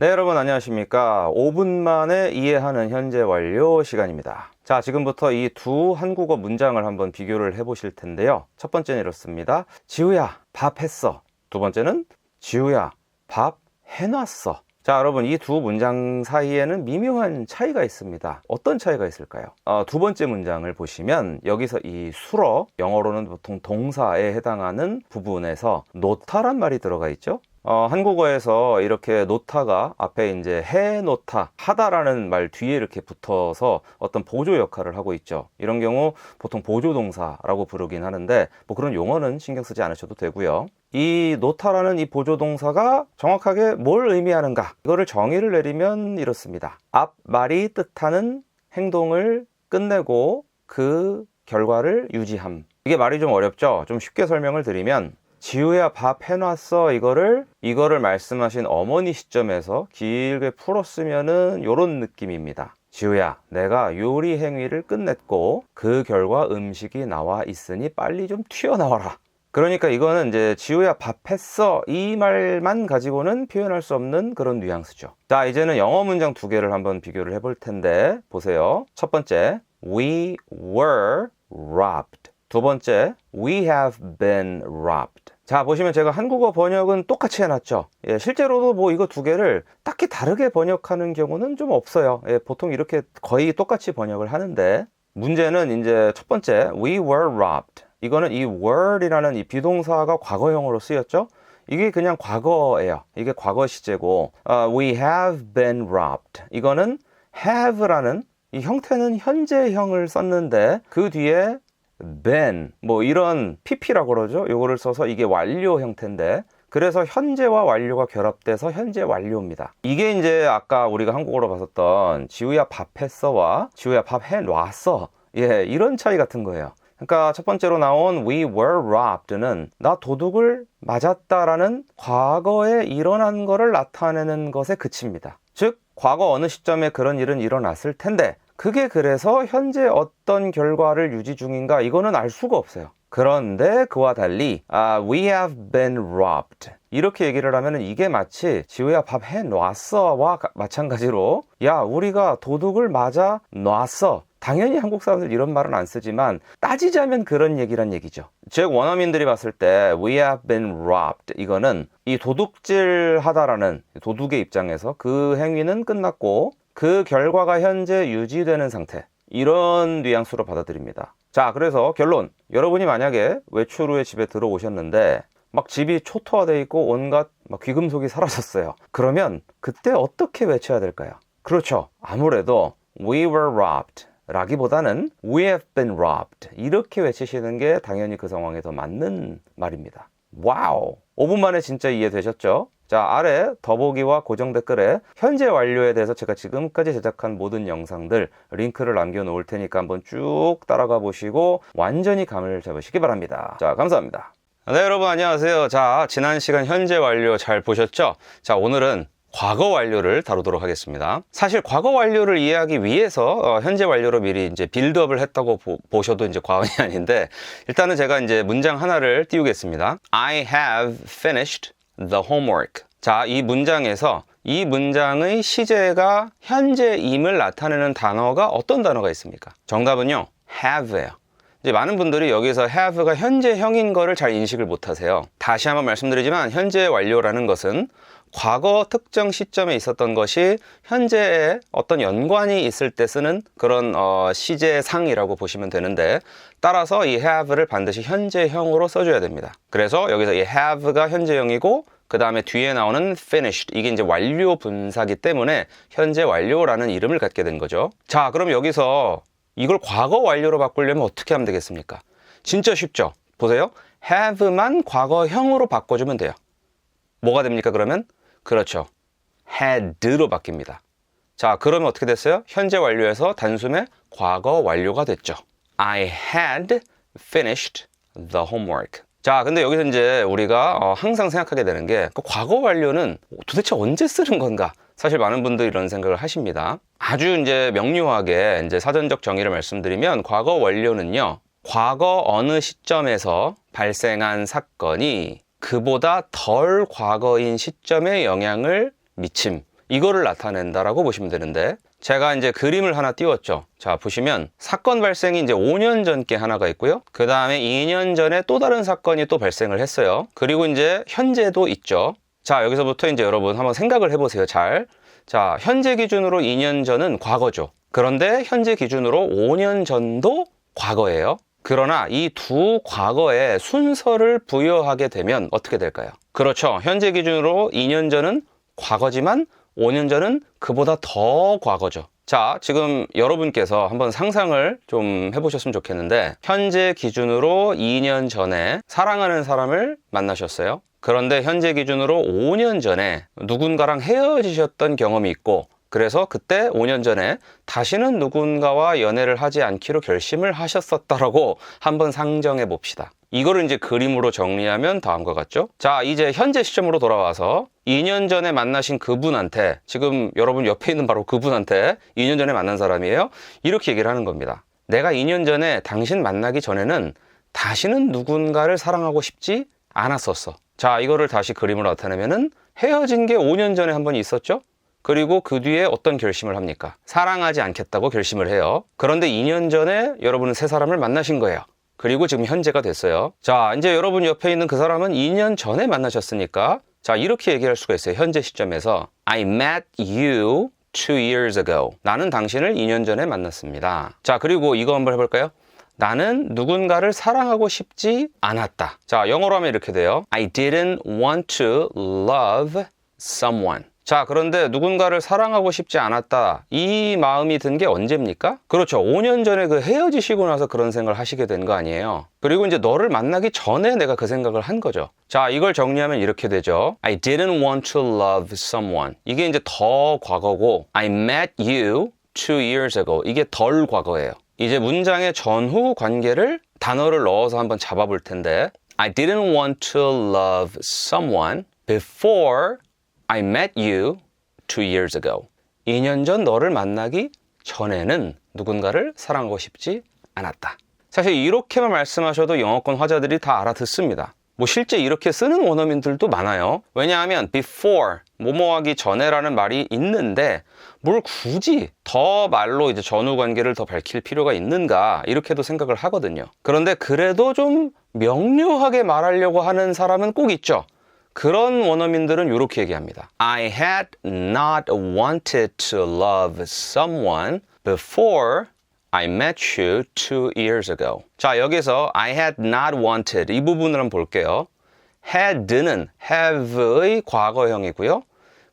네, 여러분 안녕하십니까. 5분 만에 이해하는 현재 완료 시간입니다. 자, 지금부터 이 두 한국어 문장을 한번 비교를 해 보실 텐데요. 첫 번째는 이렇습니다. 지우야, 밥 했어. 두 번째는 지우야, 밥 해놨어. 자, 여러분 이 두 문장 사이에는 미묘한 차이가 있습니다. 어떤 차이가 있을까요? 두 번째 문장을 보시면 여기서 이 수러, 영어로는 보통 동사에 해당하는 부분에서 노타란 말이 들어가 있죠. 한국어에서 이렇게 노타가 앞에 이제 해놓다, 하다라는 말 뒤에 이렇게 붙어서 어떤 보조 역할을 하고 있죠. 이런 경우 보통 보조동사라고 부르긴 하는데 뭐 그런 용어는 신경 쓰지 않으셔도 되고요. 이 노타라는 이 보조동사가 정확하게 뭘 의미하는가? 이거를 정의를 내리면 이렇습니다. 앞 말이 뜻하는 행동을 끝내고 그 결과를 유지함. 이게 말이 좀 어렵죠? 좀 쉽게 설명을 드리면 지우야 밥 해놨어 이거를 말씀하신 어머니 시점에서 길게 풀었으면은 요런 느낌입니다. 지우야, 내가 요리 행위를 끝냈고 그 결과 음식이 나와 있으니 빨리 좀 튀어나와라. 그러니까 이거는 이제 지우야 밥 했어 이 말만 가지고는 표현할 수 없는 그런 뉘앙스죠. 자, 이제는 영어 문장 두 개를 한번 비교를 해볼 텐데 보세요. 첫 번째, we were robbed. 두 번째, we have been robbed. 자, 보시면 제가 한국어 번역은 똑같이 해놨죠. 예, 실제로도 뭐 이거 두 개를 딱히 다르게 번역하는 경우는 좀 없어요. 예, 보통 이렇게 거의 똑같이 번역을 하는데 문제는 이제 첫 번째, we were robbed. 이거는 이 were이라는 이 비동사가 과거형으로 쓰였죠. 이게 그냥 과거예요. 이게 과거 시제고 we have been robbed. 이거는 have라는 이 형태는 현재형을 썼는데 그 뒤에 been 뭐 이런 pp라고 그러죠. 요거를 써서 이게 완료 형태인데 그래서 현재와 완료가 결합돼서 현재 완료입니다. 이게 이제 아까 우리가 한국어로 봤었던 지우야 밥 했어와 지우야 밥 해놨어. 예, 이런 차이 같은 거예요. 그러니까 첫 번째로 나온 we were robbed는 나 도둑을 맞았다라는 과거에 일어난 거를 나타내는 것에 그칩니다. 즉 과거 어느 시점에 그런 일은 일어났을 텐데 그게 그래서 현재 어떤 결과를 유지 중인가 이거는 알 수가 없어요. 그런데 그와 달리 we have been robbed 이렇게 얘기를 하면 이게 마치 지우야 밥 해놨어와 마찬가지로 야 우리가 도둑을 맞아 놨어. 당연히 한국 사람들 이런 말은 안 쓰지만 따지자면 그런 얘기란 얘기죠. 즉 원어민들이 봤을 때 we have been robbed 이거는 이 도둑질 하다라는 도둑의 입장에서 그 행위는 끝났고 그 결과가 현재 유지되는 상태 이런 뉘앙스로 받아들입니다. 자, 그래서 결론 여러분이 만약에 외출 후에 집에 들어오셨는데 막 집이 초토화되어 있고 온갖 막 귀금속이 사라졌어요. 그러면 그때 어떻게 외쳐야 될까요? 그렇죠. 아무래도 we were robbed 라기보다는 we have been robbed 이렇게 외치시는 게 당연히 그 상황에 더 맞는 말입니다. 와우! 5분 만에 진짜 이해되셨죠? 자, 아래 더보기와 고정 댓글에 현재 완료에 대해서 제가 지금까지 제작한 모든 영상들 링크를 남겨놓을 테니까 한번 쭉 따라가 보시고 완전히 감을 잡으시기 바랍니다. 자, 감사합니다. 네, 여러분 안녕하세요. 자, 지난 시간 현재 완료 잘 보셨죠? 자, 오늘은 과거 완료를 다루도록 하겠습니다. 사실 과거 완료를 이해하기 위해서 현재 완료로 미리 이제 빌드업을 했다고 보셔도 이제 과언이 아닌데 일단은 제가 이제 문장 하나를 띄우겠습니다. I have finished the homework. 자, 이 문장에서 이 문장의 시제가 현재임을 나타내는 단어가 어떤 단어가 있습니까? 정답은요, have예요. 이제 많은 분들이 여기서 have가 현재형인 거를 잘 인식을 못 하세요. 다시 한번 말씀드리지만 현재 완료라는 것은 과거 특정 시점에 있었던 것이 현재에 어떤 연관이 있을 때 쓰는 그런 시제상이라고 보시면 되는데 따라서 이 have를 반드시 현재형으로 써줘야 됩니다. 그래서 여기서 이 have가 현재형이고 그 다음에 뒤에 나오는 finished 이게 이제 완료 분사기 때문에 현재 완료라는 이름을 갖게 된 거죠. 자, 그럼 여기서 이걸 과거 완료로 바꾸려면 어떻게 하면 되겠습니까? 진짜 쉽죠? 보세요. have만 과거형으로 바꿔주면 돼요. 뭐가 됩니까 그러면? 그렇죠. had로 바뀝니다. 자, 그러면 어떻게 됐어요? 현재 완료에서 단숨에 과거 완료가 됐죠. I had finished the homework. 자, 근데 여기서 이제 우리가 항상 생각하게 되는 게 그 과거 완료는 도대체 언제 쓰는 건가? 사실 많은 분들이 이런 생각을 하십니다. 아주 이제 명료하게 이제 사전적 정의를 말씀드리면 과거 완료는요, 과거 어느 시점에서 발생한 사건이 그보다 덜 과거인 시점에 영향을 미침, 이거를 나타낸다라고 보시면 되는데, 제가 이제 그림을 하나 띄웠죠. 자, 보시면 사건 발생이 이제 5년 전께 하나가 있고요. 그 다음에 2년 전에 또 다른 사건이 또 발생을 했어요. 그리고 이제 현재도 있죠. 자, 여기서부터 이제 여러분 한번 생각을 해보세요. 잘. 자, 현재 기준으로 2년 전은 과거죠. 그런데 현재 기준으로 5년 전도 과거예요. 그러나 이 두 과거에 순서를 부여하게 되면 어떻게 될까요? 그렇죠. 현재 기준으로 2년 전은 과거지만 5년 전은 그보다 더 과거죠. 자, 지금 여러분께서 한번 상상을 좀 해보셨으면 좋겠는데, 현재 기준으로 2년 전에 사랑하는 사람을 만나셨어요. 그런데 현재 기준으로 5년 전에 누군가랑 헤어지셨던 경험이 있고, 그래서 그때 5년 전에 다시는 누군가와 연애를 하지 않기로 결심을 하셨었다라고 한번 상정해 봅시다. 이거를 이제 그림으로 정리하면 다음과 같죠? 자, 이제 현재 시점으로 돌아와서 2년 전에 만나신 그분한테, 지금 여러분 옆에 있는 바로 그분한테 2년 전에 만난 사람이에요. 이렇게 얘기를 하는 겁니다. 내가 2년 전에 당신 만나기 전에는 다시는 누군가를 사랑하고 싶지 않았었어. 자, 이거를 다시 그림으로 나타내면은 헤어진 게 5년 전에 한 번 있었죠? 그리고 그 뒤에 어떤 결심을 합니까? 사랑하지 않겠다고 결심을 해요. 그런데 2년 전에 여러분은 새 사람을 만나신 거예요. 그리고 지금 현재가 됐어요. 자, 이제 여러분 옆에 있는 그 사람은 2년 전에 만나셨으니까, 자, 이렇게 얘기할 수가 있어요. 현재 시점에서 I met you 2 years ago. 나는 당신을 2년 전에 만났습니다. 자, 그리고 이거 한번 해볼까요? 나는 누군가를 사랑하고 싶지 않았다. 자, 영어로 하면 이렇게 돼요. I didn't want to love someone. 자, 그런데 누군가를 사랑하고 싶지 않았다. 이 마음이 든 게 언제입니까? 그렇죠. 5년 전에 그 헤어지시고 나서 그런 생각을 하시게 된 거 아니에요. 그리고 이제 너를 만나기 전에 내가 그 생각을 한 거죠. 자, 이걸 정리하면 이렇게 되죠. I didn't want to love someone. 이게 이제 더 과거고, I met you 2 years ago. 이게 덜 과거예요. 이제 문장의 전후 관계를 단어를 넣어서 한번 잡아볼 텐데, I didn't want to love someone before I met you 2 years ago. 2년 전 너를 만나기 전에는 누군가를 사랑하고 싶지 않았다. 사실 이렇게만 말씀하셔도 영어권 화자들이 다 알아듣습니다. 뭐 실제 이렇게 쓰는 원어민들도 많아요. 왜냐하면 before, 뭐뭐 하기 전에라는 말이 있는데 뭘 굳이 더 말로 이제 전후 관계를 더 밝힐 필요가 있는가, 이렇게도 생각을 하거든요. 그런데 그래도 좀 명료하게 말하려고 하는 사람은 꼭 있죠. 그런 원어민들은 이렇게 얘기합니다. I had not wanted to love someone before I met you 2 years ago. 자, 여기서 I had not wanted 이 부분을 한번 볼게요. had는 have의 과거형이고요.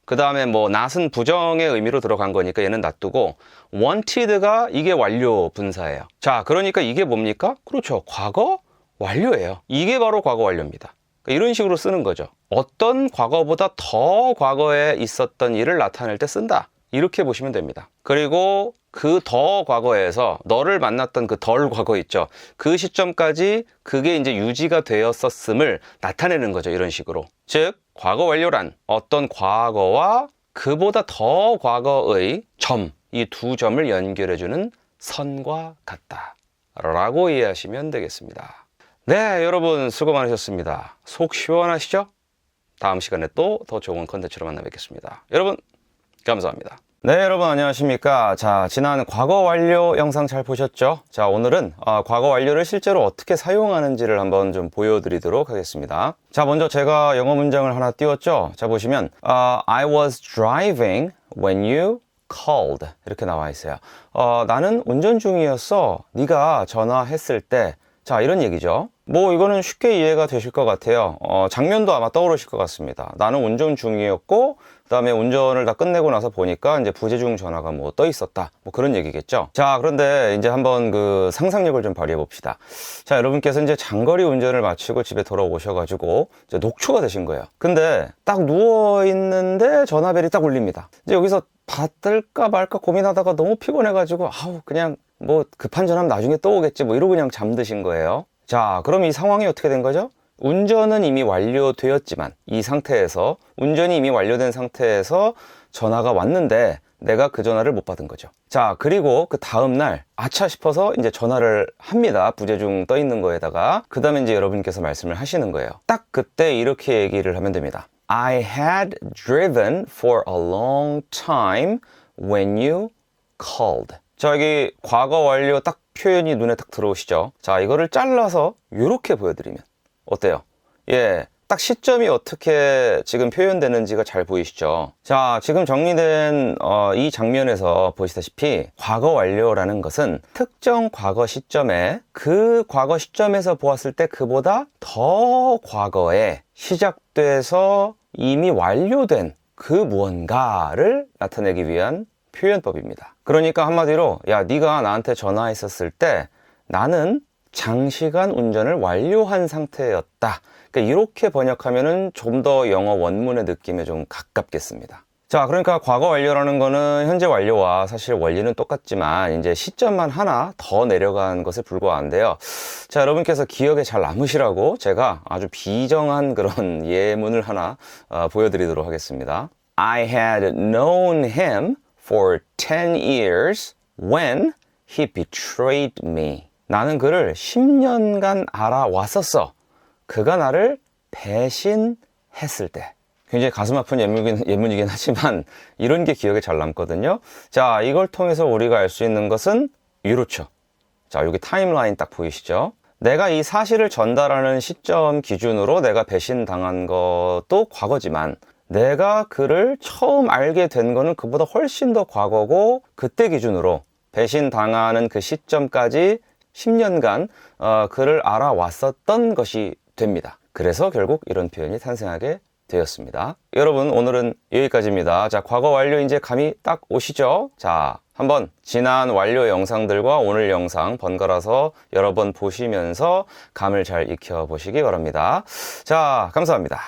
그 다음에 뭐 not은 부정의 의미로 들어간 거니까 얘는 놔두고, wanted가 이게 완료 분사예요. 자, 그러니까 이게 뭡니까? 그렇죠. 과거 완료예요. 이게 바로 과거 완료입니다. 이런 식으로 쓰는 거죠. 어떤 과거보다 더 과거에 있었던 일을 나타낼 때 쓴다. 이렇게 보시면 됩니다. 그리고 그 더 과거에서 너를 만났던 그 덜 과거 있죠. 그 시점까지 그게 이제 유지가 되었었음을 나타내는 거죠. 이런 식으로. 즉, 과거 완료란 어떤 과거와 그보다 더 과거의 점, 이 두 점을 연결해주는 선과 같다. 라고 이해하시면 되겠습니다. 네, 여러분 수고 많으셨습니다. 속 시원하시죠? 다음 시간에 또 더 좋은 컨텐츠로 만나 뵙겠습니다. 여러분, 감사합니다. 네, 여러분 안녕하십니까? 자, 지난 과거 완료 영상 잘 보셨죠? 자, 오늘은 과거 완료를 실제로 어떻게 사용하는지를 한번 좀 보여드리도록 하겠습니다. 자, 먼저 제가 영어 문장을 하나 띄웠죠? 자, 보시면 I was driving when you called 이렇게 나와 있어요. 나는 운전 중이었어. 네가 전화했을 때. 자, 이런 얘기죠. 뭐 이거는 쉽게 이해가 되실 것 같아요. 장면도 아마 떠오르실 것 같습니다. 나는 운전 중이었고, 그 다음에 운전을 다 끝내고 나서 보니까 이제 부재중 전화가 뭐 떠 있었다. 뭐 그런 얘기겠죠. 자, 그런데 이제 한번 그 상상력을 좀 발휘해 봅시다. 자, 여러분께서 이제 장거리 운전을 마치고 집에 돌아오셔가지고 이제 녹초가 되신 거예요. 근데 딱 누워 있는데 전화벨이 딱 울립니다. 이제 여기서 받을까 말까 고민하다가 너무 피곤해가지고 그냥 뭐 급한 전화면 나중에 또 오겠지 뭐 이러고 그냥 잠드신 거예요. 자, 그럼 이 상황이 어떻게 된 거죠? 운전은 이미 완료되었지만 이 상태에서, 운전이 이미 완료된 상태에서 전화가 왔는데 내가 그 전화를 못 받은 거죠. 자, 그리고 그 다음날 아차 싶어서 이제 전화를 합니다. 부재중 떠 있는 거에다가. 그 다음에 이제 여러분께서 말씀을 하시는 거예요. 딱 그때 이렇게 얘기를 하면 됩니다. I had driven for a long time when you called. 자, 여기 과거 완료 딱 표현이 눈에 딱 들어오시죠? 자, 이거를 잘라서 이렇게 보여드리면 어때요? 예, 딱 시점이 어떻게 지금 표현되는지가 잘 보이시죠? 자, 지금 정리된 이 장면에서 보시다시피 과거 완료라는 것은 특정 과거 시점에 그 과거 시점에서 보았을 때 그보다 더 과거에 시작돼서 이미 완료된 그 무언가를 나타내기 위한 표현법입니다. 그러니까 한마디로 야, 네가 나한테 전화했었을 때 나는 장시간 운전을 완료한 상태였다. 그러니까 이렇게 번역하면은 좀 더 영어 원문의 느낌에 좀 가깝겠습니다. 자, 그러니까 과거 완료라는 거는 현재 완료와 사실 원리는 똑같지만 이제 시점만 하나 더 내려간 것에 불과한데요. 자, 여러분께서 기억에 잘 남으시라고 제가 아주 비정한 그런 예문을 하나 보여드리도록 하겠습니다. I had known him for 10 years when he betrayed me. 나는 그를 10년간 알아왔었어. 그가 나를 배신했을 때. 굉장히 가슴 아픈 예문이긴 하지만 이런 게 기억에 잘 남거든요. 자, 이걸 통해서 우리가 알 수 있는 것은 이렇죠. 자, 여기 타임라인 딱 보이시죠? 내가 이 사실을 전달하는 시점 기준으로 내가 배신당한 것도 과거지만 내가 그를 처음 알게 된 거는 그보다 훨씬 더 과거고 그때 기준으로 배신당하는 그 시점까지 10년간 그를 알아왔었던 것이 됩니다. 그래서 결국 이런 표현이 탄생하게 되었습니다. 여러분, 오늘은 여기까지입니다. 자, 과거 완료 이제 감이 딱 오시죠? 자, 한번 지난 완료 영상들과 오늘 영상 번갈아서 여러 번 보시면서 감을 잘 익혀 보시기 바랍니다. 자, 감사합니다.